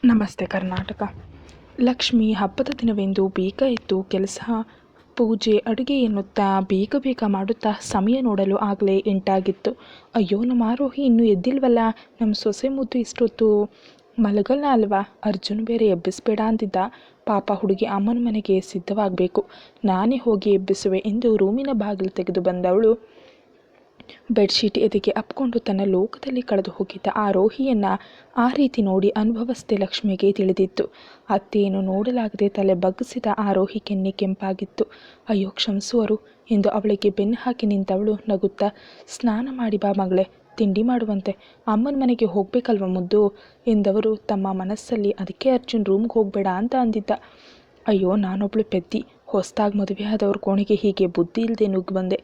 ನಮಸ್ತೆ ಕರ್ನಾಟಕ. ಲಕ್ಷ್ಮಿ ಹಬ್ಬದ ದಿನವೆಂದು ಬೇಗ ಎದ್ದು ಕೆಲಸ, ಪೂಜೆ, ಅಡುಗೆ ಎನ್ನುತ್ತಾ ಬೇಗ ಬೇಗ ಮಾಡುತ್ತಾ ಸಮಯ ನೋಡಲು ಆಗಲೇ 8 ಅಯ್ಯೋ, ನಮ್ಮ ಆರೋಹಿ ಇನ್ನೂ ಎದ್ದಿಲ್ವಲ್ಲ, ನಮ್ಮ ಸೊಸೆ ಮುದ್ದು ಇಷ್ಟೊತ್ತು ಮಲಗಲ್ಲ ಅಲ್ವಾ? ಅರ್ಜುನ್ ಬೇರೆ ಎಬ್ಬಿಸ್ಬೇಡ ಅಂತಿದ್ದ. ಪಾಪ ಹುಡುಗಿ ಅಮ್ಮನ ಮನೆಗೆ ಸಿದ್ಧವಾಗಬೇಕು, ನಾನೇ ಹೋಗಿ ಎಬ್ಬಿಸುವೆ ಎಂದು ರೂಮಿನ ಬಾಗಿಲು ತೆಗೆದು ಬಂದವಳು ಬೆಡ್ಶೀಟ್ ಎದೆಗೆ ಅಪ್ಕೊಂಡು ತನ್ನ ಲೋಕದಲ್ಲಿ ಕಳೆದು ಹೋಗಿದ್ದ ಆರೋಹಿಯನ್ನು ಆ ರೀತಿ ನೋಡಿ ಅನುಭವಿಸಿದೆ ಲಕ್ಷ್ಮಿಗೆ ತಿಳಿದಿತ್ತು. ಅತ್ತೇನು ನೋಡಲಾಗದೆ ತಲೆ ಬಗ್ಗಿಸಿದ ಆರೋಹಿ ಕೆನ್ನೆ ಕೆಂಪಾಗಿತ್ತು. ಅಯ್ಯೋ ಕ್ಷಮಿಸುವರು ಎಂದು ಅವಳಿಗೆ ಬೆನ್ನು ಹಾಕಿ ನಿಂತವಳು ನಗುತ್ತಾ, ಸ್ನಾನ ಮಾಡಿ ಬಾ ಮಗಳೇ, ತಿಂಡಿ ಮಾಡುವಂತೆ, ಅಮ್ಮನ ಮನೆಗೆ ಹೋಗ್ಬೇಕಲ್ವ ಮುದ್ದು ಎಂದವರು ತಮ್ಮ ಮನಸ್ಸಲ್ಲಿ. ಅದಕ್ಕೆ ಅರ್ಜುನ್ ರೂಮ್ಗೆ ಹೋಗಬೇಡ ಅಂತ ಅಂದಿದ್ದ. ಅಯ್ಯೋ, ನಾನೊಬ್ಳು ಪೆದ್ದಿ, ಹೊಸದಾಗಿ ಮದುವೆ ಆದವ್ರ ಕೋಣೆಗೆ ಹೀಗೆ ಬುದ್ಧಿ ಇಲ್ಲದೆ ನುಗ್ಗಿ ಬಂದೆ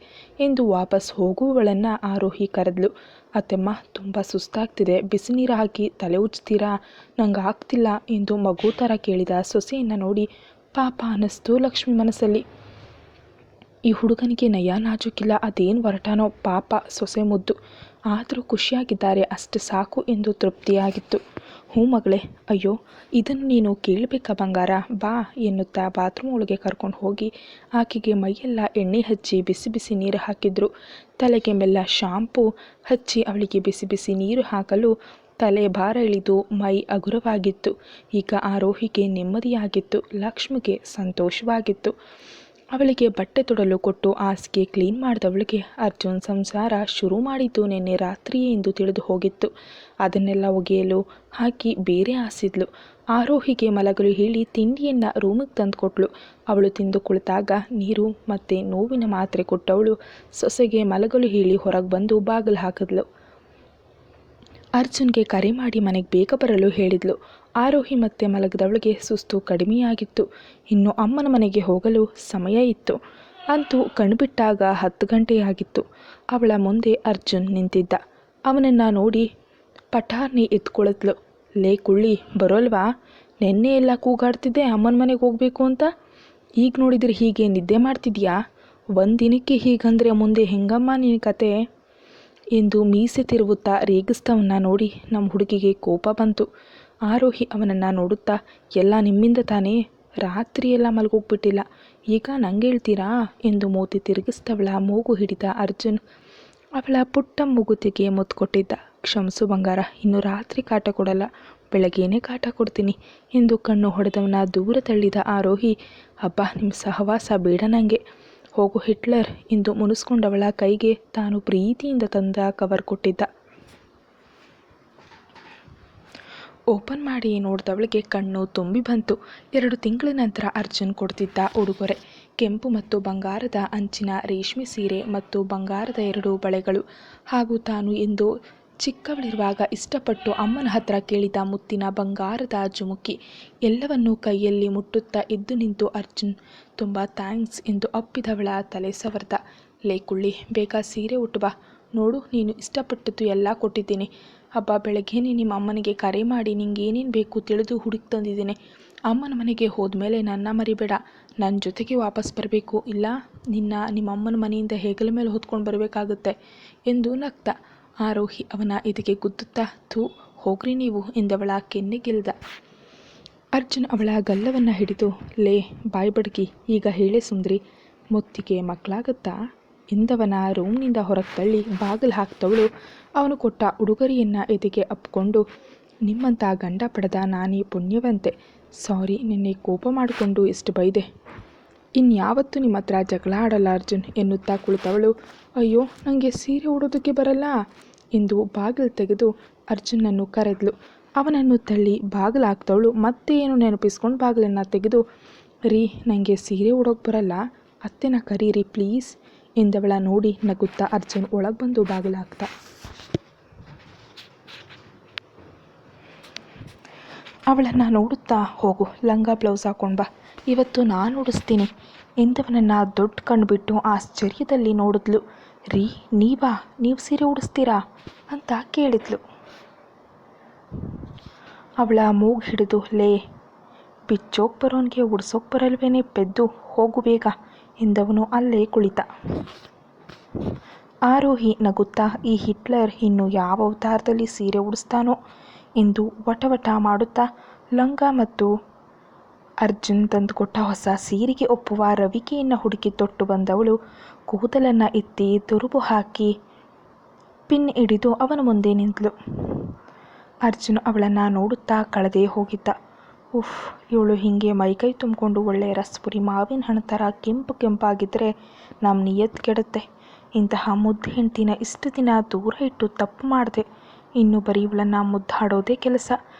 ಎಂದು ವಾಪಸ್ ಹೋಗುವವಳನ್ನು ಆರೋಹಿ ಕರೆದ್ಲು. ಅತ್ತೆಮ್ಮ, ತುಂಬ ಸುಸ್ತಾಗ್ತಿದೆ, ಬಿಸಿ ನೀರು ಹಾಕಿ ತಲೆ ಉಜ್ತೀರಾ? ನಂಗೆ ಆಗ್ತಿಲ್ಲ ಎಂದು ಮಗು ಥರ ಕೇಳಿದ ಸೊಸೆಯನ್ನು ನೋಡಿ ಪಾಪ ಅನ್ನಿಸ್ತು ಲಕ್ಷ್ಮಿ ಮನಸ್ಸಲ್ಲಿ. ಈ ಹುಡುಗನಿಗೆ ನಯ ನಾಜೂಕಿಲ್ಲ, ಅದೇನು ಹೊರಟಾನೋ ಪಾಪ ಸೊಸೆ ಮುದ್ದು, ಆದರೂ ಖುಷಿಯಾಗಿದ್ದಾರೆ ಅಷ್ಟು ಸಾಕು ಎಂದು ತೃಪ್ತಿಯಾಗಿತ್ತು. ಹ್ಞೂ ಮಗಳೇ. ಅಯ್ಯೋ, ಇದನ್ನು ನೀನು ಕೇಳಬೇಕಾ ಬಂಗಾರ, ಬಾ ಎನ್ನುತ್ತಾ ಬಾತ್ರೂಮ್ ಒಳಗೆ ಕರ್ಕೊಂಡು ಹೋಗಿ ಆಕೆಗೆ ಮೈಯೆಲ್ಲ ಎಣ್ಣೆ ಹಚ್ಚಿ ಬಿಸಿ ಬಿಸಿ ನೀರು ಹಾಕಿದ್ರು. ತಲೆಗೆ ಮೆಲ್ಲ ಶಾಂಪೂ ಹಚ್ಚಿ ಅವಳಿಗೆ ಬಿಸಿ ಬಿಸಿ ನೀರು ಹಾಕಲು ತಲೆ ಭಾರ ಇಳಿದು ಮೈ ಹಗುರವಾಗಿತ್ತು. ಈಗ ಆರೋಹಿಗೆ ನೆಮ್ಮದಿಯಾಗಿತ್ತು, ಲಕ್ಷ್ಮಿಗೆ ಸಂತೋಷವಾಗಿತ್ತು. ಅವಳಿಗೆ ಬಟ್ಟೆ ತೊಡಲು ಕೊಟ್ಟು ಹಾಸಿಗೆ ಕ್ಲೀನ್ ಮಾಡಿದವಳಿಗೆ ಅರ್ಜುನ್ ಸಂಸಾರ ಶುರು ಮಾಡಿದ್ದು ನಿನ್ನೆ ರಾತ್ರಿಯೇ ಎಂದು ತಿಳಿದು ಹೋಗಿತ್ತು. ಅದನ್ನೆಲ್ಲ ಒಗೆಯಲು ಹಾಕಿ ಬೇರೆ ಹಾಸಿದ್ಲು. ಆರೋಹಿಗೆ ಮಲಗಲು ಹೇಳಿ ತಿಂಡಿಯನ್ನು ರೂಮಿಗೆ ತಂದು ಕೊಟ್ಲು. ಅವಳು ತಿಂದು ಕುಳಿತಾಗ ನೀರು ಮತ್ತು ನೋವಿನ ಮಾತ್ರೆ ಕೊಟ್ಟವಳು ಸೊಸೆಗೆ ಮಲಗಲು ಹೇಳಿ ಹೊರಗೆ ಬಂದು ಬಾಗಿಲು ಹಾಕಿದ್ಲು. ಅರ್ಜುನ್ಗೆ ಕರೆ ಮಾಡಿ ಮನೆಗೆ ಬೇಗ ಬರಲು ಹೇಳಿದ್ಲು. ಆರೋಹಿ ಮತ್ತೆ ಮಲಗಿದವಳಿಗೆ ಸುಸ್ತು ಕಡಿಮೆಯಾಗಿತ್ತು. ಇನ್ನು ಅಮ್ಮನ ಮನೆಗೆ ಹೋಗಲು ಸಮಯ ಇತ್ತು. ಅಂತೂ ಕಣ್ಬಿಟ್ಟಾಗ 10 ಗಂಟೆಯಾಗಿತ್ತು. ಅವಳ ಮುಂದೆ ಅರ್ಜುನ್ ನಿಂತಿದ್ದ. ಅವನನ್ನು ನೋಡಿ ಪಠಾರ್ನಿ ಎತ್ಕೊಳಿದ್ಲು. ಲೇ ಕುಳ್ಳಿ, ಬರೋಲ್ವಾ? ನೆನ್ನೆ ಎಲ್ಲ ಕೂಗಾಡ್ತಿದ್ದೆ ಅಮ್ಮನ ಮನೆಗೆ ಹೋಗಬೇಕು ಅಂತ, ಈಗ ನೋಡಿದರೆ ಹೀಗೆ ನಿದ್ದೆ ಮಾಡ್ತಿದ್ಯಾ? ಒಂದು ದಿನಕ್ಕೆ ಹೀಗಂದರೆ ಮುಂದೆ ಹೆಂಗಮ್ಮ ನಿನ್ನ ಕತೆ ಎಂದು ಮೀಸೆ ತಿರುವುತ್ತಾ ರೇಗಿಸ್ತವನ್ನ ನೋಡಿ ನಮ್ಮ ಹುಡುಗಿಗೆ ಕೋಪ ಬಂತು. ಆರೋಹಿ ಅವನನ್ನು ನೋಡುತ್ತಾ, ಎಲ್ಲ ನಿಮ್ಮಿಂದ ತಾನೇ, ರಾತ್ರಿಯೆಲ್ಲ ಮಲಗೋಗ್ಬಿಟ್ಟಿಲ್ಲ, ಈಗ ನಂಗೆ ಹೇಳ್ತೀರಾ ಎಂದು ಮೂತಿ ತಿರುಗಿಸ್ತವಳ ಮೂಗು ಹಿಡಿದ ಅರ್ಜುನ್ ಅವಳ ಪುಟ್ಟ ಮೂಗುತಿಗೆ ಮುತ್ತು ಕೊಟ್ಟಿದ್ದ. ಕ್ಷಮಿಸು ಬಂಗಾರ, ಇನ್ನು ರಾತ್ರಿ ಕಾಟ ಕೊಡಲ್ಲ, ಬೆಳಗ್ಗೆನೇ ಕಾಟ ಕೊಡ್ತೀನಿ ಎಂದು ಕಣ್ಣು ಹೊಡೆದವನ ದೂರ ತಳ್ಳಿದ ಆರೋಹಿ, ಹಬ್ಬ ನಿಮ್ಮ ಸಹವಾಸ ಬೇಡ ನನಗೆ, ಹೋಗು ಹಿಟ್ಲರ್ ಎಂದು ಮುನಿಸ್ಕೊಂಡವಳ ಕೈಗೆ ತಾನು ಪ್ರೀತಿಯಿಂದ ತಂದ ಕವರ್ ಕೊಟ್ಟಿದ್ದ. ಓಪನ್ ಮಾಡಿ ನೋಡಿದವಳಿಗೆ ಕಣ್ಣು ತುಂಬಿ ಬಂತು. 2 ತಿಂಗಳ ನಂತರ ಅರ್ಜುನ್ ಕೊಡ್ತಿದ್ದ ಉಡುಗೊರೆ ಕೆಂಪು ಮತ್ತು ಬಂಗಾರದ ಅಂಚಿನ ರೇಷ್ಮೆ ಸೀರೆ ಮತ್ತು ಬಂಗಾರದ 2 ಬಳೆಗಳು, ಹಾಗೂ ತಾನು ಎಂದು ಚಿಕ್ಕವಳಿರುವಾಗ ಇಷ್ಟಪಟ್ಟು ಅಮ್ಮನ ಹತ್ರ ಕೇಳಿದ ಮುತ್ತಿನ ಬಂಗಾರದ ಜುಮುಕಿ ಎಲ್ಲವನ್ನೂ ಕೈಯಲ್ಲಿ ಮುಟ್ಟುತ್ತಾ ಎದ್ದು ನಿಂತು ಅರ್ಜುನ್ ತುಂಬ ಥ್ಯಾಂಕ್ಸ್ ಎಂದು ಅಪ್ಪಿದವಳ ತಲೆ ಸವರ್ದ. ಲೇ ಕುಳ್ಳಿ, ಬೇಗ ಸೀರೆ ಉಟ್ಟು ಬಾ, ನೋಡು ನೀನು ಇಷ್ಟಪಟ್ಟದ್ದು ಎಲ್ಲ ಕೊಟ್ಟಿದ್ದೀನಿ. ಹಬ್ಬ ಬೆಳಗ್ಗೆನೇ ನಿಮ್ಮ ಅಮ್ಮನಿಗೆ ಕರೆ ಮಾಡಿ ನಿಂಗೆ ಏನೇನು ಬೇಕು ತಿಳಿದು ಹುಡುಕಿ ತಂದಿದ್ದೀನಿ. ಅಮ್ಮನ ಮನೆಗೆ ಹೋದ್ಮೇಲೆ ನನ್ನ ಮರಿಬೇಡ, ನನ್ನ ಜೊತೆಗೆ ವಾಪಸ್ ಬರಬೇಕು, ಇಲ್ಲ ನಿಮ್ಮ ಅಮ್ಮನ ಮನೆಯಿಂದ ಹೆಗಲ ಮೇಲೆ ಹೊತ್ಕೊಂಡು ಬರಬೇಕಾಗುತ್ತೆ ಎಂದು ನಗ್ತ. ಆರೋಹಿ ಅವನ ಎದೆಗೆ ಗುದ್ದುತ್ತಾ, ಥೂ ಹೋಗ್ರಿ ನೀವು ಎಂದವಳ ಕೆನ್ನೆಗೆಲ್ದ. ಅರ್ಜುನ್ ಅವಳ ಗಲ್ಲವನ್ನು ಹಿಡಿದು, ಲೇ ಬಾಯ್ ಬಡ್ಗಿ, ಈಗ ಹೇಳೆ ಸುಂದ್ರಿ, ಮುತ್ತಿಗೆ ಮಕ್ಕಳಾಗತ್ತಾ ಎಂದವನ ರೂಮ್ನಿಂದ ಹೊರಗೆ ತಳ್ಳಿ ಬಾಗಿಲು ಹಾಕ್ತವಳು ಅವನು ಕೊಟ್ಟ ಉಡುಗೊರೆಯನ್ನು ಎದೆಗೆ ಅಪ್ಕೊಂಡು, ನಿಮ್ಮಂಥ ಗಂಡ ಪಡೆದ ನಾನೇ ಪುಣ್ಯವಂತೆ, ಸಾರಿ ನಿನ್ನೆ ಕೋಪ ಮಾಡಿಕೊಂಡು ಎಷ್ಟು ಬೈದೆ, ಇನ್ಯಾವತ್ತೂ ನಿಮ್ಮ ಹತ್ರ ಜಗಳ ಆಡಲ್ಲ ಅರ್ಜುನ್ ಎನ್ನುತ್ತಾ ಕುಳಿತವಳು, ಅಯ್ಯೋ ನನಗೆ ಸೀರೆ ಉಡೋದಕ್ಕೆ ಬರಲ್ಲ ಎಂದು ಬಾಗಿಲು ತೆಗೆದು ಅರ್ಜುನನ್ನು ಕರೆದ್ಲು. ಅವನನ್ನು ತಳ್ಳಿ ಬಾಗಿಲು ಹಾಕ್ತವಳು ಮತ್ತೆ ಏನು ನೆನಪಿಸ್ಕೊಂಡು ಬಾಗಿಲನ್ನು ತೆಗೆದು, ರೀ ನನಗೆ ಸೀರೆ ಉಡೋಕೆ ಬರಲ್ಲ, ಅತ್ತೆನ ಕರೀರಿ ಪ್ಲೀಸ್ ಎಂದವಳ ನೋಡಿ ನಗುತ್ತಾ ಅರ್ಜುನ್ ಒಳಗೆ ಬಂದು ಬಾಗಿಲು ಹಾಕ್ತ. ಅವಳನ್ನು ನೋಡುತ್ತಾ, ಹೋಗು ಲಂಗ ಬ್ಲೌಸ್ ಹಾಕೊಂಡು ಬಾ, ಇವತ್ತು ನಾನು ಉಡಿಸ್ತೀನಿ ಎಂದವನನ್ನು ದೊಡ್ಡ ಕಣ್ಣು ಬಿಟ್ಟು ಆಶ್ಚರ್ಯದಲ್ಲಿ ನೋಡಿದ್ಲು. ರೀ ನೀವು ಸೀರೆ ಉಡಿಸ್ತೀರಾ ಅಂತ ಕೇಳಿದ್ಲು. ಅವಳ ಮೂಗು ಹಿಡಿದು, ಲೇ ಬಿಚ್ಚೋಕೆ ಬರೋನಿಗೆ ಉಡ್ಸೋಕೆ ಬರಲ್ವೇನೆ ಪೆದ್ದು, ಹೋಗು ಬೇಗ ಎಂದವನು ಅಲ್ಲೇ ಕುಳಿತ. ಆರೋಹಿ ನಗುತ್ತಾ, ಈ ಹಿಟ್ಲರ್ ಇನ್ನು ಯಾವ ಅವತಾರದಲ್ಲಿ ಸೀರೆ ಉಡಿಸ್ತಾನೋ ಎಂದು ವಟವಟ ಮಾಡುತ್ತಾ ಲಂಗ ಮತ್ತು ಅರ್ಜುನ್ ತಂದುಕೊಟ್ಟ ಹೊಸ ಸೀರೆಗೆ ಒಪ್ಪುವ ರವಿಕೆಯನ್ನು ಹುಡುಕಿ ತೊಟ್ಟು ಬಂದವಳು ಕೂದಲನ್ನು ಎತ್ತಿ ತುರುಬು ಹಾಕಿ ಪಿನ್ ಹಿಡಿದು ಅವನ ಮುಂದೆ ನಿಂತಳು. ಅರ್ಜುನ್ ಅವಳನ್ನು ನೋಡುತ್ತಾ ಕಳೆದೇ ಹೋಗಿದ್ದ. ಉಫ್, ಇವಳು ಹೀಗೆ ಮೈಕೈ ತುಂಬಿಕೊಂಡು ಒಳ್ಳೆ ರಸ್ಪುರಿ ಮಾವಿನ ಹಣ್ಣು ಥರ ಕೆಂಪಾಗಿದ್ದರೆ ನಮ್ಮ ನಿಯತ್ ಕೆಡುತ್ತೆ. ಇಂತಹ ಮುದ್ದು ಹೆಂಡ್ತಿನ ಇಷ್ಟು ದಿನ ದೂರ ಇಟ್ಟು ತಪ್ಪು ಮಾಡಿದೆ. ಇನ್ನು ಬರೀ ಇವಳನ್ನು ಮುದ್ದಾಡೋದೇ ಕೆಲಸ.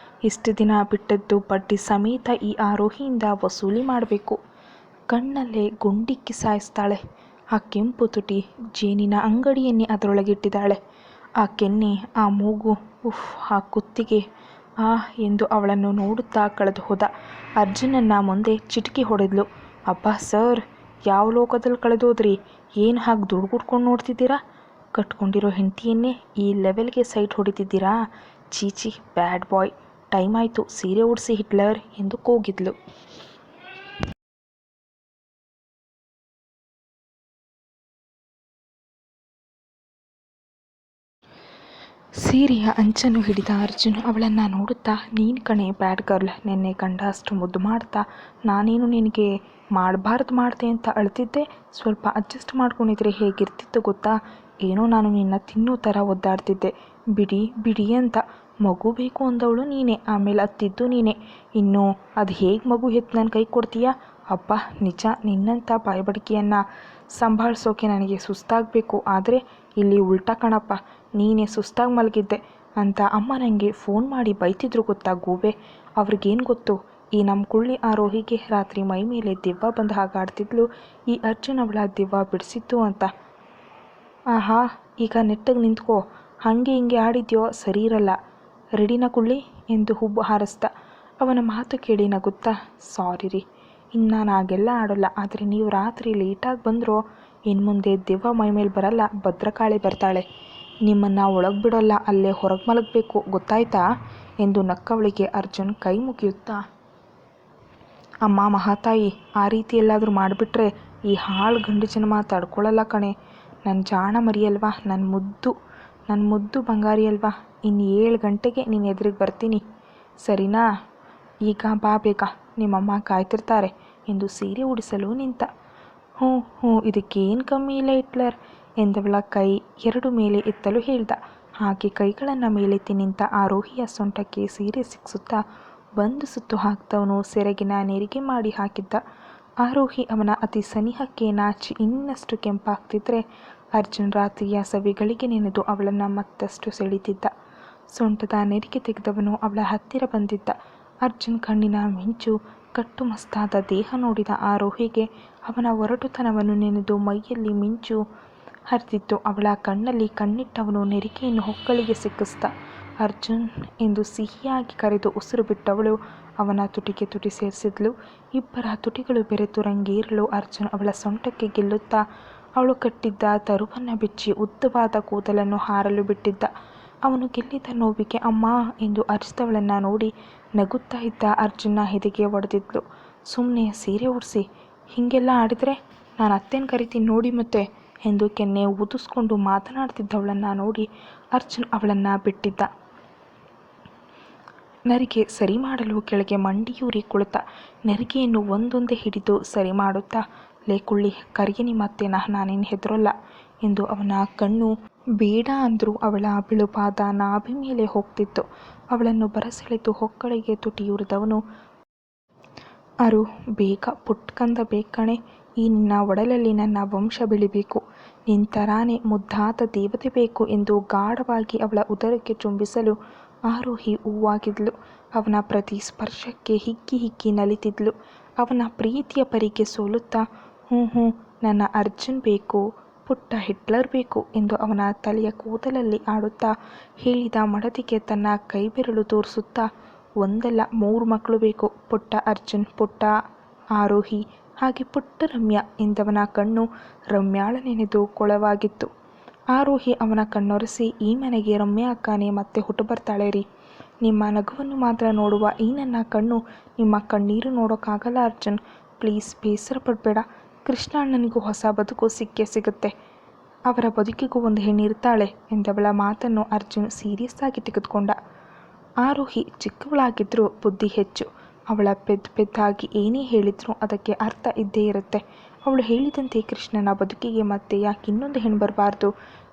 ಇಷ್ಟು ದಿನ ಬಿಟ್ಟದ್ದು ಬಡ್ಡಿ ಸಮೇತ ಈ ಆರೋಹಿಯಿಂದ ವಸೂಲಿ ಮಾಡಬೇಕು. ಕಣ್ಣಲ್ಲೇ ಗುಂಡಿಕ್ಕಿ ಸಾಯಿಸ್ತಾಳೆ. ಆ ಕೆಂಪು ತುಟಿ ಜೇನಿನ ಅಂಗಡಿಯನ್ನೇ ಅದರೊಳಗಿಟ್ಟಿದ್ದಾಳೆ. ಆ ಕೆನ್ನೆ, ಆ ಮೂಗು, ಉಫ್, ಆ ಕುತ್ತಿಗೆ, ಎಂದು ಅವಳನ್ನು ನೋಡುತ್ತಾ ಕಳೆದು ಹೋದ. ಅರ್ಜುನನ್ನ ಮುಂದೆ ಚಿಟಕಿ ಹೊಡೆದ್ಲು. ಅಬ್ಬಾ ಸರ್, ಯಾವ ಲೋಕದಲ್ಲಿ ಕಳೆದೋದ್ರಿ? ಏನು ಹಾಗೆ ದುಡ್ಗುಡ್ಕೊಂಡು ನೋಡ್ತಿದ್ದೀರಾ? ಕಟ್ಕೊಂಡಿರೋ ಹೆಂಡತಿಯನ್ನೇ ಈ ಲೆವೆಲ್ಗೆ ಸೈಟ್ ಹೊಡಿತಿದ್ದೀರಾ? ಚೀಚಿ, ಬ್ಯಾಡ್ ಬಾಯ್. ಟೈಮ್ ಆಯಿತು, ಸೀರೆ ಉಡಿಸಿ ಹಿಟ್ಲರ್ ಎಂದು ಕೂಗಿದ್ಲು. ಸೀರೆಯ ಅಂಚನ್ನು ಹಿಡಿದ ಅರ್ಜುನ್ ಅವಳನ್ನು ನೋಡುತ್ತಾ, ನೀನು ಕಣೆ ಬ್ಯಾಡ್ ಗರ್ಲ್, ನಿನ್ನೆ ಗಂಡ ಅಷ್ಟು ಮುದ್ದು ಮಾಡ್ತಾ ನಾನೇನು ನಿನಗೆ ಮಾಡಬಾರ್ದು ಮಾಡಿದೆ ಅಂತ ಅಳ್ತಿದ್ದೆ. ಸ್ವಲ್ಪ ಅಡ್ಜಸ್ಟ್ ಮಾಡ್ಕೊಂಡಿದ್ರೆ ಹೇಗಿರ್ತಿತ್ತು ಗೊತ್ತಾ? ಏನೋ ನಾನು ನಿನ್ನ ತಿನ್ನೋ ಥರ ಒದ್ದಾಡ್ತಿದ್ದೆ. ಬಿಡಿ ಬಿಡಿ ಅಂತ. ಮಗು ಬೇಕು ಅಂದವಳು ನೀನೇ, ಆಮೇಲೆ ಅತ್ತಿದ್ದು ನೀನೇ. ಇನ್ನು ಅದು ಹೇಗೆ ಮಗು ಹೆತ್ತು ನನ್ನ ಕೈ ಕೊಡ್ತೀಯಾ? ಅಪ್ಪ, ನಿಜ ನಿನ್ನಂಥ ಬಾಯ್ಬಡಿಕೆಯನ್ನು ಸಂಭಾಳಿಸೋಕೆ ನನಗೆ ಸುಸ್ತಾಗಬೇಕು. ಆದರೆ ಇಲ್ಲಿ ಉಲ್ಟಾ ಕಣಪ್ಪ, ನೀನೇ ಸುಸ್ತಾಗಿ ಮಲಗಿದ್ದೆ ಅಂತ ಅಮ್ಮ ನನಗೆ ಫೋನ್ ಮಾಡಿ ಬೈತಿದ್ರು ಗೊತ್ತಾ ಗೂಬೆ. ಅವ್ರಿಗೇನು ಗೊತ್ತು, ಈ ನಮ್ಮ ಕುಳ್ಳಿ ಆರೋಹಿಗೆ ರಾತ್ರಿ ಮೈ ಮೇಲೆ ದೆವ್ವ ಬಂದು ಹಾಗಾಡ್ತಿದ್ಲು, ಈ ಅರ್ಜುನ್ ಅವಳ ದೆವ್ವ ಬಿಡಿಸಿತ್ತು ಅಂತ. ಆಹಾ, ಈಗ ನೆಟ್ಟಗೆ ನಿಂತ್ಕೋ. ಹಾಗೆ ಹಿಂಗೆ ಆಡಿದ್ಯೋ ಸರಿ ಇರಲ್ಲ. ರೆಡಿನ ಕುಳ್ಳಿ ಎಂದು ಹುಬ್ಬು ಹಾರಿಸ್ದ. ಅವನ ಮಾತು ಕೇಳಿ ನಗುತ್ತಾ, ಸಾರಿ ರೀ, ಇನ್ನು ನಾನು ಹಾಗೆಲ್ಲ ಆಡೋಲ್ಲ. ಆದರೆ ನೀವು ರಾತ್ರಿ ಲೇಟಾಗಿ ಬಂದರೂ ಇನ್ನು ಮುಂದೆ ದೆವ್ವ ಮೈ ಮೇಲೆ ಬರಲ್ಲ, ಭದ್ರಕಾಳಿ ಬರ್ತಾಳೆ. ನಿಮ್ಮನ್ನು ಒಳಗೆ ಬಿಡೋಲ್ಲ, ಅಲ್ಲೇ ಹೊರಗೆ ಮಲಗಬೇಕು, ಗೊತ್ತಾಯ್ತಾ ಎಂದು ನಕ್ಕವಳಿಗೆ ಅರ್ಜುನ್ ಕೈ ಮುಗಿಯುತ್ತಾ, ಅಮ್ಮ ಮಹಾತಾಯಿ, ಆ ರೀತಿ ಎಲ್ಲಾದರೂ ಮಾಡಿಬಿಟ್ರೆ ಈ ಹಾಳು ಗಂಡು ಜನ್ಮ ತಡ್ಕೊಳ್ಳಲ್ಲ ಕಣೆ. ನನ್ನ ಜಾಣ ಮರಿಯಲ್ವಾ, ನನ್ನ ಮುದ್ದು ಬಂಗಾರಿ ಅಲ್ವಾ. ಇನ್ನು 7 ಗಂಟೆಗೆ ನೀನು ಎದುರಿಗೆ ಬರ್ತೀನಿ, ಸರಿನಾ? ಈಗ ಬಾ ಬೇಗ, ನಿಮ್ಮಮ್ಮ ಕಾಯ್ತಿರ್ತಾರೆ ಎಂದು ಸೀರೆ ಉಡಿಸಲು ನಿಂತ. ಹ್ಞೂ, ಇದಕ್ಕೇನು ಕಮ್ಮಿ ಇಲ್ಲ ಹಿಟ್ಲರ್ ಎಂದವಳ ಕೈ 2 ಮೇಲೆ ಎತ್ತಲು ಹೇಳ್ದ. ಹಾಗೆ ಕೈಗಳನ್ನು ಮೇಲೆತ್ತಿ ನಿಂತ ಆರೋಹಿಯ ಸೊಂಟಕ್ಕೆ ಸೀರೆ ಸಿಕ್ಸುತ್ತಾ ಒಂದು ಸುತ್ತು ಹಾಕ್ದವನು ಸೆರಗಿನ ನೆರಿಗೆ ಮಾಡಿ ಹಾಕಿದ್ದ. ಆರೋಹಿ ಅವನ ಅತಿ ಸನಿಹಕ್ಕೆ ನಾಚಿ ಇನ್ನಷ್ಟು ಕೆಂಪಾಗ್ತಿದ್ರೆ ಅರ್ಜುನ್ ರಾತ್ರಿಯ ಸವಿಗಳಿಗೆ ನೆನೆದು ಅವಳನ್ನು ಮತ್ತಷ್ಟು ಸೆಳೀತಿದ್ದ. ಸೊಂಟದ ನೆರಿಗೆ ತೆಗೆದವನು ಅವಳ ಹತ್ತಿರ ಬಂದಿದ್ದ. ಅರ್ಜುನ್ ಕಣ್ಣಿನ ಮಿಂಚು, ಕಟ್ಟುಮಸ್ತಾದ ದೇಹ ನೋಡಿದ ಆರೋಹಿಗೆ ಅವನ ಒರಟುತನವನ್ನು ನೆನೆದು ಮೈಯಲ್ಲಿ ಮಿಂಚು ಹರಿದಿತ್ತು. ಅವಳ ಕಣ್ಣಲ್ಲಿ ಕಣ್ಣಿಟ್ಟವನು ನೆರಿಗೆಯನ್ನು ಹೊಕ್ಕಳಿಗೆ ಸಿಕ್ಕಿಸ್ದ. ಅರ್ಜುನ್ ಎಂದು ಸಿಹಿಯಾಗಿ ಕರೆದು ಉಸಿರು ಬಿಟ್ಟವಳು ಅವನ ತುಟಿಗೆ ತುಟಿ ಸೇರಿಸಿದ್ಲು. ಇಬ್ಬರ ತುಟಿಗಳು ಬೆರೆತು ರಂಗೇರಲು ಅರ್ಜುನ್ ಅವಳ ಸೊಂಟಕ್ಕೆ ಗೆಲ್ಲುತ್ತಾ ಅವಳು ಕಟ್ಟಿದ್ದ ತರುವನ್ನು ಬಿಚ್ಚಿ ಉದ್ದವಾದ ಕೂದಲನ್ನು ಹಾರಲು ಬಿಟ್ಟಿದ್ದ. ಅವನು ಗೆಲ್ಲಿದ ನೋವಿಗೆ ಅಮ್ಮ ಎಂದು ಅರಿಸಿದವಳನ್ನು ನೋಡಿ ನಗುತ್ತಾ ಇದ್ದ ಅರ್ಜುನ್ನ ಎದೆಗೆ ಒಡೆದಿದ್ಲು. ಸುಮ್ಮನೆ ಸೀರೆ ಉಡಿಸಿ, ಹೀಗೆಲ್ಲ ಆಡಿದರೆ ನಾನು ಅತ್ತೇನು ಕರಿತೀನಿ ನೋಡಿ ಮತ್ತೆ ಎಂದು ಕೆನ್ನೆ ಊದಿಸ್ಕೊಂಡು ಮಾತನಾಡ್ತಿದ್ದವಳನ್ನು ನೋಡಿ ಅರ್ಜುನ್ ಅವಳನ್ನು ಬಿಟ್ಟಿದ್ದ. ನರಿಗೆ ಸರಿ ಮಾಡಲು ಕೆಳಗೆ ಮಂಡಿಯೂರಿ ಕುಳಿತ. ನರಿಗೆಯನ್ನು ಒಂದೊಂದೇ ಹಿಡಿದು ಸರಿ ಮಾಡುತ್ತಾ, ಲೇ ಕುಳ್ಳಿ, ಕರಿಯನಿ ಮತ್ತೇನ, ನಾನೇನು ಹೆದರೋಲ್ಲ ಎಂದು ಅವನ ಕಣ್ಣು ಬೇಡ ಅಂದರೂ ಅವಳ ಬಿಳುಪಾದ ನಾಭಿ ಮೇಲೆ ಹೋಗ್ತಿತ್ತು. ಅವಳನ್ನು ಬರಸೆಳೆದು ಹೊಕ್ಕಳಿಗೆ ತುಟಿಯೂರಿದವನು, ಅರು ಬೇಗ ಪುಟ್ಕಂದ ಬೇಕಣೆ, ಈ ನಿನ್ನ ಒಡಲಲ್ಲಿ ನನ್ನ ವಂಶ ಬೆಳಿಬೇಕು, ನಿಂತರಾನೇ ಮುದ್ದಾದ ದೇವತೆ ಬೇಕು ಎಂದು ಗಾಢವಾಗಿ ಅವಳ ಉದರಕ್ಕೆ ಚುಂಬಿಸಲು ಆರೋಹಿ ಹೂವಾಗಿದ್ಲು. ಅವನ ಪ್ರತಿ ಸ್ಪರ್ಶಕ್ಕೆ ಹಿಗ್ಗಿ ಹಿಗ್ಗಿ ನಲಿತಿದ್ಲು. ಅವನ ಪ್ರೀತಿಯ ಪರಿಗೆ ಸೋಲುತ್ತಾ, ಹ್ಞೂ ನನ್ನ ಅರ್ಜುನ್ ಬೇಕು, ಪುಟ್ಟ ಹಿಟ್ಲರ್ ಬೇಕು ಎಂದು ಅವನ ತಲೆಯ ಕೂದಲಲ್ಲಿ ಆಡುತ್ತಾ ಹೇಳಿದ ಮಡದಿಗೆ ತನ್ನ ಕೈಬೆರಳು ತೋರಿಸುತ್ತಾ, ಒಂದಲ್ಲ 3 ಮಕ್ಕಳು ಬೇಕು, ಪುಟ್ಟ ಅರ್ಜುನ್, ಪುಟ್ಟ ಆರೋಹಿ, ಹಾಗೆ ಪುಟ್ಟ ರಮ್ಯಾ ಎಂದವನ ಕಣ್ಣು ರಮ್ಯಾಳ ನೆನೆದು ಕೊಳವಾಗಿತ್ತು. ಆರೋಹಿ ಅವನ ಕಣ್ಣೊರೆಸಿ, ಈ ಮನೆಗೆ ರಮ್ಯಾ ಅಕ್ಕನೇ ಮತ್ತೆ ಹುಟ್ಟು ಬರ್ತಾಳೆ ರೀ. ನಿಮ್ಮ ನಗುವನ್ನು ಮಾತ್ರ ನೋಡುವ ಈ ನನ್ನ ಕಣ್ಣು ನಿಮ್ಮ ಕಣ್ಣೀರು ನೋಡೋಕ್ಕಾಗಲ್ಲ ಅರ್ಜುನ್, ಪ್ಲೀಸ್ ಬೇಸರ ಪಡಬೇಡ. ಕೃಷ್ಣ ಅಣ್ಣನಿಗೂ ಹೊಸ ಬದುಕು ಸಿಕ್ಕೇ ಸಿಗುತ್ತೆ, ಅವರ ಬದುಕಿಗೂ ಒಂದು ಹೆಣ್ಣಿರ್ತಾಳೆ ಎಂದವಳ ಮಾತನ್ನು ಅರ್ಜುನ್ ಸೀರಿಯಸ್ ಆಗಿ ತೆಗೆದುಕೊಂಡ. ಆರೋಹಿ ಚಿಕ್ಕವಳಾಗಿದ್ದರೂ ಬುದ್ಧಿ ಹೆಚ್ಚು. ಅವಳ ಪೆದ್ದಾಗಿ ಏನೇ ಹೇಳಿದ್ರೂ ಅದಕ್ಕೆ ಅರ್ಥ ಇದ್ದೇ ಇರುತ್ತೆ. ಅವಳು ಹೇಳಿದಂತೆ ಕೃಷ್ಣನ ಬದುಕಿಗೆ ಮತ್ತೆ ಯಾಕೆ ಇನ್ನೊಂದು ಹೆಣ್ಣು ಬರಬಾರ್ದು?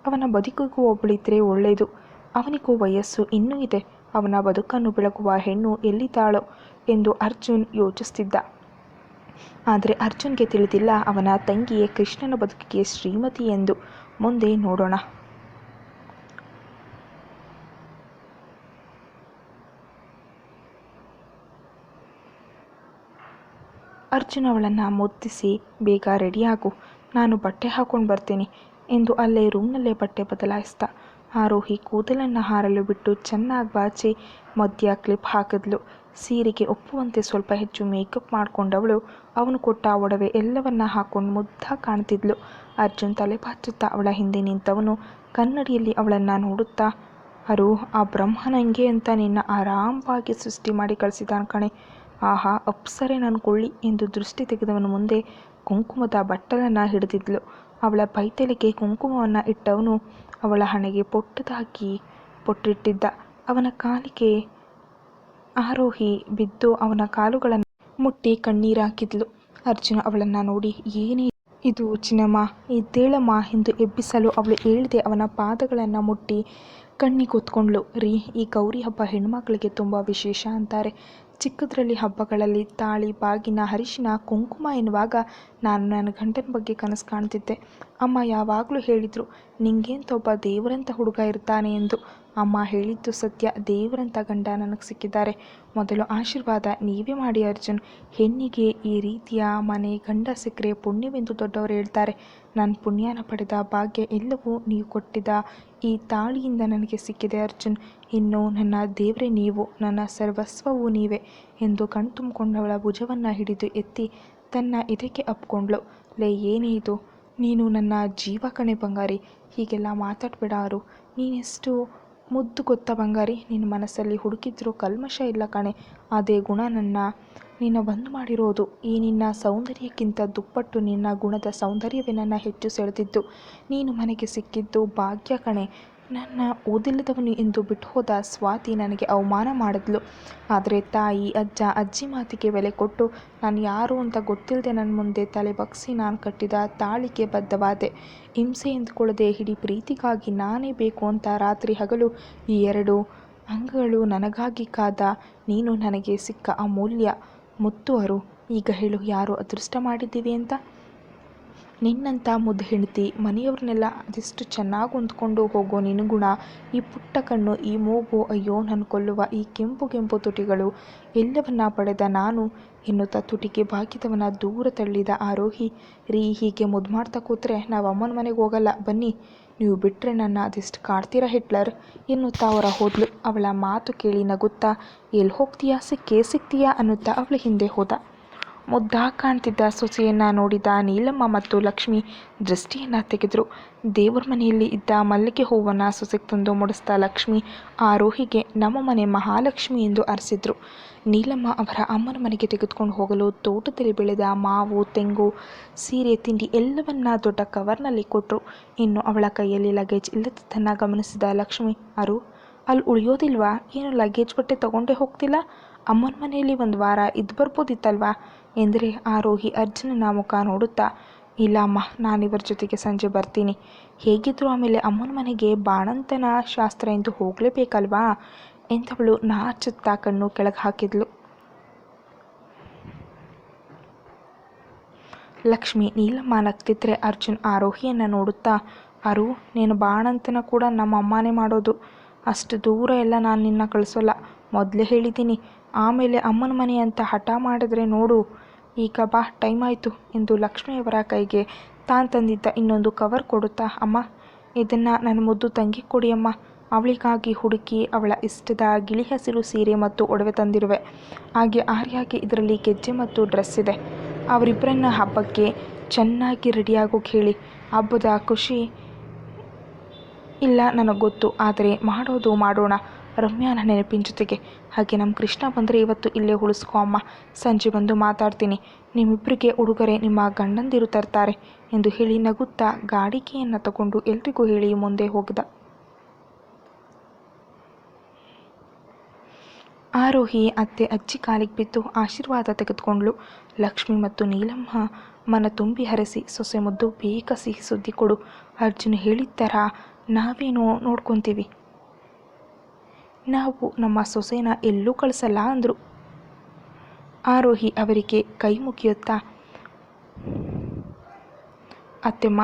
ಅವನ ಬದುಕಿಗೂ ಒಬ್ಬಳಿದ್ರೆ ಒಳ್ಳೆಯದು. ಅವನಿಗೂ ವಯಸ್ಸು ಇನ್ನೂ ಇದೆ. ಅವನ ಬದುಕನ್ನು ಬೆಳಗುವ ಹೆಣ್ಣು ಎಲ್ಲಿದ್ದಾಳೋ ಎಂದು ಅರ್ಜುನ್ ಯೋಚಿಸ್ತಿದ್ದ. ಆದರೆ ಅರ್ಜುನ್ಗೆ ತಿಳಿದಿಲ್ಲ ಅವನ ತಂಗಿಯೇ ಕೃಷ್ಣನ ಬದುಕಿಗೆ ಶ್ರೀಮತಿ ಎಂದು. ಮುಂದೆ ನೋಡೋಣ. ಅರ್ಜುನ್ ಅವಳನ್ನು ಮುದ್ದಿಸಿ, ಬೇಗ ರೆಡಿಯಾಗು, ನಾನು ಬಟ್ಟೆ ಹಾಕೊಂಡು ಬರ್ತೀನಿ ಎಂದು ಅಲ್ಲೇ ರೂಮ್ನಲ್ಲೇ ಬಟ್ಟೆ ಬದಲಾಯಿಸ್ದ. ಆರೋಹಿ ಕೂದಲನ್ನು ಹಾರಲು ಬಿಟ್ಟು ಚೆನ್ನಾಗಿ ಬಾಚಿ ಮಧ್ಯ ಕ್ಲಿಪ್ ಹಾಕಿದ್ಲು. ಸೀರೆಗೆ ಒಪ್ಪುವಂತೆ ಸ್ವಲ್ಪ ಹೆಚ್ಚು ಮೇಕಪ್ ಮಾಡಿಕೊಂಡವಳು ಅವನು ಕೊಟ್ಟ ಒಡವೆ ಎಲ್ಲವನ್ನ ಹಾಕೊಂಡು ಮುದ್ದಾಗಿ ಕಾಣ್ತಿದ್ಲು. ಅರ್ಜುನ್ ತಲೆ ಬಾಚುತ್ತಾ ಅವಳ ಹಿಂದೆ ನಿಂತವನು ಕನ್ನಡಿಯಲ್ಲಿ ಅವಳನ್ನು ನೋಡುತ್ತಾ, ಅರು, ಆ ಬ್ರಹ್ಮನಂಗೆ ಅಂತ ನಿನ್ನ ಆರಾಮವಾಗಿ ಸೃಷ್ಟಿ ಮಾಡಿ ಕಳಿಸಿದಾನ ಕಣೆ. ಆಹಾ, ಅಪ್ಸರೆ ನನ್ನ ಕೊಳ್ಳಿ ಎಂದು ದೃಷ್ಟಿ ತೆಗೆದವನ ಮುಂದೆ ಕುಂಕುಮದ ಬಟ್ಟಲನ್ನು ಹಿಡಿದಿದ್ಲು. ಅವಳ ಪೈತಲಿಗೆ ಕುಂಕುಮವನ್ನು ಇಟ್ಟವನು ಅವಳ ಹಣೆಗೆ ಪುಟ್ಟದಾಗಿ ಪೊಟ್ಟಿಟ್ಟಿದ್ದ. ಅವನ ಕಾಲಿಗೆ ಆರೋಹಿ ಬಿದ್ದು ಅವನ ಕಾಲುಗಳನ್ನು ಮುಟ್ಟಿ ಕಣ್ಣೀರಾಕಿದ್ಲು. ಅರ್ಜುನ ಅವಳನ್ನು ನೋಡಿ, ಏನೇ ಇದು ಚಿನ್ನಮ್ಮ, ಎದ್ದೇಳಮ್ಮ ಎಂದು ಎಬ್ಬಿಸಲು ಅವಳು ಏಳದೆ ಅವನ ಪಾದಗಳನ್ನು ಮುಟ್ಟಿ ಕಣ್ಣಿಗೊತ್ಕೊಂಡ್ಳು. ರೀ, ಈ ಗೌರಿ ಹಬ್ಬ ಹೆಣ್ಮಕ್ಳಿಗೆ ತುಂಬ ವಿಶೇಷ ಅಂತಾರೆ. ಚಿಕ್ಕದ್ರಲ್ಲಿ ಹಬ್ಬಗಳಲ್ಲಿ ತಾಳಿ, ಬಾಗಿನ, ಅರಿಶಿನ, ಕುಂಕುಮ ಎನ್ನುವಾಗ ನಾನು ನನ್ನ ಗಂಡನ ಬಗ್ಗೆ ಕನಸು ಕಾಣ್ತಿದ್ದೆ. ಅಮ್ಮ ಯಾವಾಗಲೂ ಹೇಳಿದರು, ನಿಂಗೇಂತ ಒಬ್ಬ ದೇವರಂಥ ಹುಡುಗ ಇರ್ತಾನೆ ಎಂದು. ಅಮ್ಮ ಹೇಳಿದ್ದು ಸತ್ಯ, ದೇವರಂಥ ಗಂಡ ನನಗೆ ಸಿಕ್ಕಿದ್ದಾರೆ. ಮೊದಲು ಆಶೀರ್ವಾದ ನೀವೇ ಮಾಡಿ ಅರ್ಜುನ್. ಹೆಣ್ಣಿಗೆ ಈ ರೀತಿಯ ಮನೆ ಗಂಡ ಸಿಕ್ಕರೆ ಪುಣ್ಯವೆಂದು ದೊಡ್ಡವರು ಹೇಳ್ತಾರೆ. ನನ್ನ ಪುಣ್ಯನ ಪಡೆದ ಭಾಗ್ಯ ಎಲ್ಲವೂ ನೀವು ಕೊಟ್ಟಿದ್ದ ಈ ತಾಳಿಯಿಂದ ನನಗೆ ಸಿಕ್ಕಿದೆ ಅರ್ಜುನ್. ಇನ್ನು ನನ್ನ ದೇವರೇ ನೀವು, ನನ್ನ ಸರ್ವಸ್ವವೂ ನೀವೇ ಎಂದು ಕಣ್ತುಂಬಿಕೊಂಡವಳ ಭುಜವನ್ನು ಹಿಡಿದು ಎತ್ತಿ ತನ್ನ ಇದಕ್ಕೆ ಅಪ್ಕೊಂಡ್ಳು. ಲೇ, ಏನೇ ಇದು? ನೀನು ನನ್ನ ಜೀವ ಕಣೆ ಬಂಗಾರಿ, ಹೀಗೆಲ್ಲ ಮಾತಾಡಬೇಡ ಅರು. ನೀನೆಷ್ಟು ಮುದ್ದು ಗೊತ್ತಾ ಬಂಗಾರಿ, ನಿನ್ನ ಮನಸ್ಸಲ್ಲಿ ಹುಡುಕಿದ್ರೂ ಕಲ್ಮಶ ಇಲ್ಲ ಕಣೆ. ಅದೇ ಗುಣ ನಿನ್ನ ಬಂದು ಮಾಡಿರೋದು. ಈ ನಿನ್ನ ಸೌಂದರ್ಯಕ್ಕಿಂತ ದುಪ್ಪಟ್ಟು ನಿನ್ನ ಗುಣದ ಸೌಂದರ್ಯವೇ ನನ್ನ ಹೆಚ್ಚು ಸೆಳೆದಿದ್ದು. ನೀನು ಮನೆಗೆ ಸಿಕ್ಕಿದ್ದು ಭಾಗ್ಯ ಕಣೆ. ನನ್ನ ಓದಿಲ್ಲದವನು ಎಂದು ಬಿಟ್ಟು ಹೋದ ಸ್ವಾತಿ ನನಗೆ ಅವಮಾನ ಮಾಡಿದ್ಲು. ಆದರೆ ತಾಯಿ, ಅಜ್ಜ, ಅಜ್ಜಿ ಮಾತಿಗೆ ಬೆಲೆ ಕೊಟ್ಟು ನಾನು ಯಾರು ಅಂತ ಗೊತ್ತಿಲ್ಲದೆ ನನ್ನ ಮುಂದೆ ತಲೆ ಬಗ್ಸಿ ನಾನು ಕಟ್ಟಿದ ತಾಳಿಗೆ ಬದ್ಧವಾದೆ. ಹಿಂಸೆ ಎಂದುಕೊಳ್ಳದೆ ಇಡೀ ಪ್ರೀತಿಗಾಗಿ ನಾನೇ ಬೇಕು ಅಂತ ರಾತ್ರಿ ಹಗಲು ಈ ಎರಡು ಅಂಗಗಳು ನನಗಾಗಿ ಕಾದ ನೀನು ನನಗೆ ಸಿಕ್ಕ ಅಮೂಲ್ಯ ಮುತ್ತು ಅರು. ಈಗ ಹೇಳು, ಯಾರು ಅದೃಷ್ಟ ಮಾಡಿದ್ದೀವಿ ಅಂತ? ನಿನ್ನಂಥ ಮುದ್ದು ಹೆಂಡತಿ, ಮನೆಯವ್ರನ್ನೆಲ್ಲ ಅದೆಷ್ಟು ಚೆನ್ನಾಗಿ ಹೊಂದ್ಕೊಂಡು ಹೋಗೋ ನಿನಗುಣ, ಈ ಪುಟ್ಟ ಕಣ್ಣು, ಈ ಮೂಗು, ಅಯ್ಯೋ ನನ್ನ ಕೊಲ್ಲುವ ಈ ಕೆಂಪು ಕೆಂಪು ತುಟಿಗಳು ಎಲ್ಲವನ್ನ ಪಡೆದ ನಾನು ಎನ್ನುತ್ತಾ ತುಟಿಗೆ ಬಾಗಿದವನ ದೂರ ತಳ್ಳಿದ ಆರೋಹಿ. ರೀ, ಹೀಗೆ ಮುದ್ದು ಮಾಡ್ತಾ ಕೂತ್ರೆ ನಾವು ಅಮ್ಮನ ಮನೆಗೆ ಹೋಗಲ್ಲ ಬನ್ನಿ. ನೀವು ಬಿಟ್ಟರೆ ನನ್ನ ಅದೆಷ್ಟು ಕಾಡ್ತೀರಾ ಹಿಟ್ಲರ್ ಎನ್ನುತ್ತಾ ಹೊರ ಹೋದ್ಲು. ಅವಳ ಮಾತು ಕೇಳಿ ನಗುತ್ತಾ, ಎಲ್ಲಿ ಹೋಗ್ತೀಯಾ, ಸಿಗ್ತೀಯಾ ಅನ್ನುತ್ತಾ ಅವಳ ಹಿಂದೆ ಹೋದ. ಮುದ್ದಾಗಿ ಕಾಣ್ತಿದ್ದ ಸೊಸೆಯನ್ನು ನೋಡಿದ ನೀಲಮ್ಮ ಮತ್ತು ಲಕ್ಷ್ಮಿ ದೃಷ್ಟಿಯನ್ನು ತೆಗೆದರು. ದೇವರ ಮನೆಯಲ್ಲಿ ಇದ್ದ ಮಲ್ಲಿಗೆ ಹೂವನ್ನು ಸೊಸೆಗೆ ತಂದು ಮುಡಿಸ್ದ ಲಕ್ಷ್ಮಿ ಆರೋಹಿಗೆ ನಮ್ಮ ಮನೆ ಮಹಾಲಕ್ಷ್ಮಿ ಎಂದು ಅರಸಿದ್ರು. ನೀಲಮ್ಮ ಅವರ ಅಮ್ಮನ ಮನೆಗೆ ತೆಗೆದುಕೊಂಡು ಹೋಗಲು ತೋಟದಲ್ಲಿ ಬೆಳೆದ ಮಾವು, ತೆಂಗು, ಸೀರೆ, ತಿಂಡಿ ಎಲ್ಲವನ್ನ ದೊಡ್ಡ ಕವರ್ನಲ್ಲಿ ಕೊಟ್ಟರು. ಇನ್ನು ಅವಳ ಕೈಯಲ್ಲಿ ಲಗೇಜ್ ಇಲ್ಲದನ್ನು ಗಮನಿಸಿದ ಲಕ್ಷ್ಮಿ, ಅರು, ಅಲ್ಲಿ ಉಳಿಯೋದಿಲ್ವಾ? ಏನು ಲಗೇಜ್ ಬಟ್ಟೆ ತಗೊಂಡೇ ಹೋಗ್ತಿಲ್ಲ? ಅಮ್ಮನ ಮನೆಯಲ್ಲಿ ಒಂದು ವಾರ ಇದ್ದು ಬರ್ಬೋದಿತ್ತಲ್ವಾ ಎಂದರೆ ಆರೋಹಿ ಅರ್ಜುನನ ಮುಖ ನೋಡುತ್ತಾ, ಇಲ್ಲ ಅಮ್ಮ, ನಾನಿವರ ಜೊತೆಗೆ ಸಂಜೆ ಬರ್ತೀನಿ. ಹೇಗಿದ್ರು ಆಮೇಲೆ ಅಮ್ಮನ ಮನೆಗೆ ಬಾಣಂತನ ಶಾಸ್ತ್ರ ಎಂದು ಹೋಗಲೇಬೇಕಲ್ವಾ ಎಂದವಳು ನಾಚುತ್ತಾ ಕಣ್ಣು ಕೆಳಗೆ ಹಾಕಿದ್ಲು. ಲಕ್ಷ್ಮಿ ನೀಲಮ್ಮ ನಗ್ತಿದ್ರೆ ಅರ್ಜುನ್ ಆರೋಹಿಯನ್ನು ನೋಡುತ್ತಾ, ಅರು, ನೀನು ಬಾಣಂತನ ಕೂಡ ನಮ್ಮ ಅಮ್ಮನೇ ಮಾಡೋದು. ಅಷ್ಟು ದೂರ ಎಲ್ಲ ನಾನು ನಿನ್ನ ಕಳಿಸೋಲ್ಲ, ಮೊದಲೇ ಹೇಳಿದ್ದೀನಿ. ಆಮೇಲೆ ಅಮ್ಮನ ಮನೆ ಅಂತ ಹಠ ಮಾಡಿದ್ರೆ ನೋಡು. ಈಗ ಬಾ, ಟೈಮ್ ಆಯಿತು ಎಂದು ಲಕ್ಷ್ಮಿಯವರ ಕೈಗೆ ತಾನು ತಂದಿದ್ದ ಇನ್ನೊಂದು ಕವರ್ ಕೊಡುತ್ತಾ, ಅಮ್ಮ, ಇದನ್ನು ನನ್ನ ಮುದ್ದು ತಂಗಿ ಕೊಡಿಯಮ್ಮ. ಅವಳಿಗಾಗಿ ಹುಡುಕಿ ಅವಳ ಇಷ್ಟದ ಗಿಳಿ ಹಸಿರು ಸೀರೆ ಮತ್ತು ಒಡವೆ ತಂದಿರುವೆ. ಹಾಗೆ ಆರ್ಯಾಗೆ ಇದರಲ್ಲಿ ಗೆಜ್ಜೆ ಮತ್ತು ಡ್ರೆಸ್ ಇದೆ. ಅವರಿಬ್ಬರನ್ನ ಹಬ್ಬಕ್ಕೆ ಚೆನ್ನಾಗಿ ರೆಡಿಯಾಗೋಕೆ ಹೇಳಿ. ಹಬ್ಬದ ಖುಷಿ ಇಲ್ಲ ನನಗೆ ಗೊತ್ತು, ಆದರೆ ಮಾಡೋದು ಮಾಡೋಣ ರಮ್ಯಾನ ನೆನಪಿನ ಜೊತೆಗೆ. ಹಾಗೆ ನಮ್ಮ ಕೃಷ್ಣ ಬಂದರೆ ಇವತ್ತು ಇಲ್ಲೇ ಉಳಿಸ್ಕೊ ಅಮ್ಮ, ಸಂಜೆ ಬಂದು ಮಾತಾಡ್ತೀನಿ. ನಿಮ್ಮಿಬ್ಬರಿಗೆ ಉಡುಗೊರೆ ನಿಮ್ಮ ಗಂಡಂದಿರು ತರ್ತಾರೆ ಎಂದು ಹೇಳಿ ನಗುತ್ತಾ ಗಾಡಿಗೆಯನ್ನು ತಗೊಂಡು ಎಲ್ರಿಗೂ ಹೇಳಿ ಮುಂದೆ ಹೋಗಿದ. ಆರೋಹಿ ಅತ್ತೆ ಅಜ್ಜಿ ಕಾಲಿಗೆ ಬಿದ್ದು ಆಶೀರ್ವಾದ ತೆಗೆದುಕೊಂಡ್ಳು. ಲಕ್ಷ್ಮಿ ಮತ್ತು ನೀಲಮ್ಮ ಮನ ತುಂಬಿ ಹರಸಿ, ಸೊಸೆ ಮುದ್ದು ಬೇಗ ಸಿಹಿ ಸುದ್ದಿ ಕೊಡು, ಅರ್ಜುನ್ ಹೇಳಿದ್ದರ ನಾವೇನೋ ನೋಡ್ಕೊತೀವಿ, ನಾವು ನಮ್ಮ ಸೊಸೆನ ಎಲ್ಲೂ ಕಳಿಸಲ್ಲ ಅಂದರು. ಆರೋಹಿ ಅವರಿಗೆ ಕೈ ಮುಗಿಯುತ್ತಾ, ಅತ್ತೆಮ್ಮ,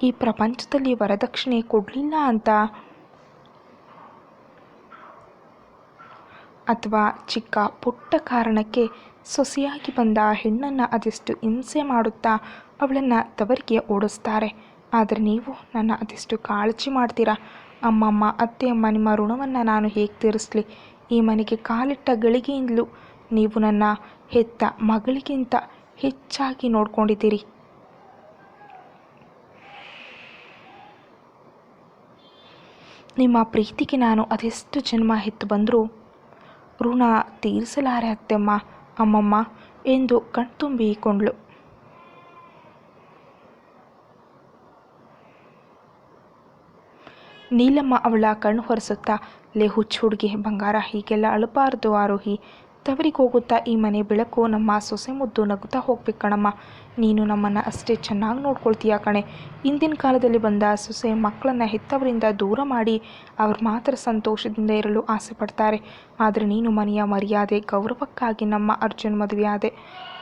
ಈ ಪ್ರಪಂಚದಲ್ಲಿ ವರದಕ್ಷಿಣೆ ಕೊಡಲಿಲ್ಲ ಅಂತ ಅಥವಾ ಚಿಕ್ಕ ಪುಟ್ಟ ಕಾರಣಕ್ಕೆ ಸೊಸೆಯಾಗಿ ಬಂದ ಹೆಣ್ಣನ್ನು ಅದೆಷ್ಟು ಹಿಂಸೆ ಮಾಡುತ್ತಾ ಅವಳನ್ನು ತವರಿಗೆ ಓಡಿಸ್ತಾರೆ. ಆದರೆ ನೀವು ನನ್ನ ಅದೆಷ್ಟು ಕಾಳಜಿ ಮಾಡ್ತೀರಾ ಅಮ್ಮಮ್ಮ. ಅತ್ತೆಯಮ್ಮ, ನಿಮ್ಮ ಋಣವನ್ನು ನಾನು ಹೇಗೆ ತೀರಿಸಲಿ? ಈ ಮನೆಗೆ ಕಾಲಿಟ್ಟ ಗಳಿಗೆಯಿಂದಲೂ ನೀವು ನನ್ನ ಹೆತ್ತ ಮಗಳಿಗಿಂತ ಹೆಚ್ಚಾಗಿ ನೋಡ್ಕೊಂಡಿದ್ದೀರಿ. ನಿಮ್ಮ ಪ್ರೀತಿಗೆ ನಾನು ಅದೆಷ್ಟು ಜನ್ಮ ಹೆತ್ತು ಬಂದರೂ ಋಣ ತೀರಿಸಲಾರೆ ಅತ್ತೆಮ್ಮ, ಅಮ್ಮಮ್ಮ ಎಂದು ಕಣ್ತುಂಬಿಕೊಂಡ್ಳು. ನೀಲಮ್ಮ ಅವಳ ಕಣ್ಣು ಹೊರಿಸುತ್ತಾ, ಲೇ ಹುಚ್ಚು ಹುಡುಗಿ ಬಂಗಾರ, ಹೀಗೆಲ್ಲ ಅಳಬಾರ್ದು ಆರೋಹಿ. ತವರಿಗೆ ಹೋಗುತ್ತಾ ಈ ಮನೆ ಬೆಳಕು ನಮ್ಮ ಸೊಸೆ ಮುದ್ದು ನಗುತ್ತಾ ಹೋಗ್ಬೇಕು ಕಣಮ್ಮ. ನೀನು ನಮ್ಮನ್ನು ಅಷ್ಟೇ ಚೆನ್ನಾಗಿ ನೋಡ್ಕೊಳ್ತೀಯ ಕಣೆ. ಇಂದಿನ ಕಾಲದಲ್ಲಿ ಬಂದ ಸೊಸೆ ಮಕ್ಕಳನ್ನು ಹೆತ್ತವರಿಂದ ದೂರ ಮಾಡಿ ಅವ್ರು ಮಾತ್ರ ಸಂತೋಷದಿಂದ ಇರಲು ಆಸೆ ಪಡ್ತಾರೆ. ಆದರೆ ನೀನು ಮನೆಯ ಮರ್ಯಾದೆ ಗೌರವಕ್ಕಾಗಿ ನಮ್ಮ ಅರ್ಜುನ್ ಮದುವೆಯಾದೆ.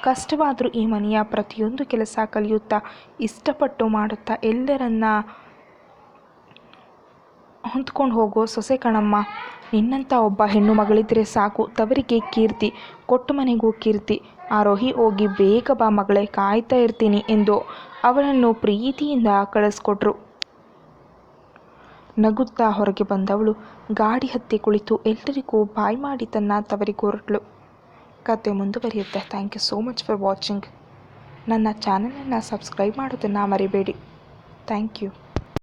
ಕಷ್ಟವಾದರೂ ಈ ಮನೆಯ ಪ್ರತಿಯೊಂದು ಕೆಲಸ ಕಲಿಯುತ್ತಾ ಇಷ್ಟಪಟ್ಟು ಮಾಡುತ್ತಾ ಎಲ್ಲರನ್ನ ಹೊಂದ್ಕೊಂಡು ಹೋಗೋ ಸೊಸೆ ಕಣಮ್ಮ. ನಿನ್ನಂಥ ಒಬ್ಬ ಹೆಣ್ಣು ಮಗಳಿದ್ರೆ ಸಾಕು, ತವರಿಗೆ ಕೀರ್ತಿ, ಕೊಟ್ಟ ಮನೆಗೂ ಕೀರ್ತಿ. ಆರೋಹಿ, ಹೋಗಿ ಬೇಗ ಬಾ ಮಗಳೇ, ಕಾಯ್ತಾ ಇರ್ತೀನಿ ಎಂದು ಅವಳನ್ನು ಪ್ರೀತಿಯಿಂದ ಕಳಿಸ್ಕೊಟ್ರು. ನಗುತ್ತಾ ಹೊರಗೆ ಬಂದವಳು ಗಾಡಿ ಹತ್ತಿ ಕುಳಿತು ಎಲ್ಲರಿಗೂ ಬಾಯ್ ಮಾಡಿ ತನ್ನ ತವರಿಗೆ ಹೊರಟಳು. ಕತೆ ಮುಂದುವರಿಯುತ್ತೆ. Thank you so much for watching. ನನ್ನ ಚಾನಲನ್ನು ಸಬ್ಸ್ಕ್ರೈಬ್ ಮಾಡೋದನ್ನು ಮರಿಬೇಡಿ. Thank you.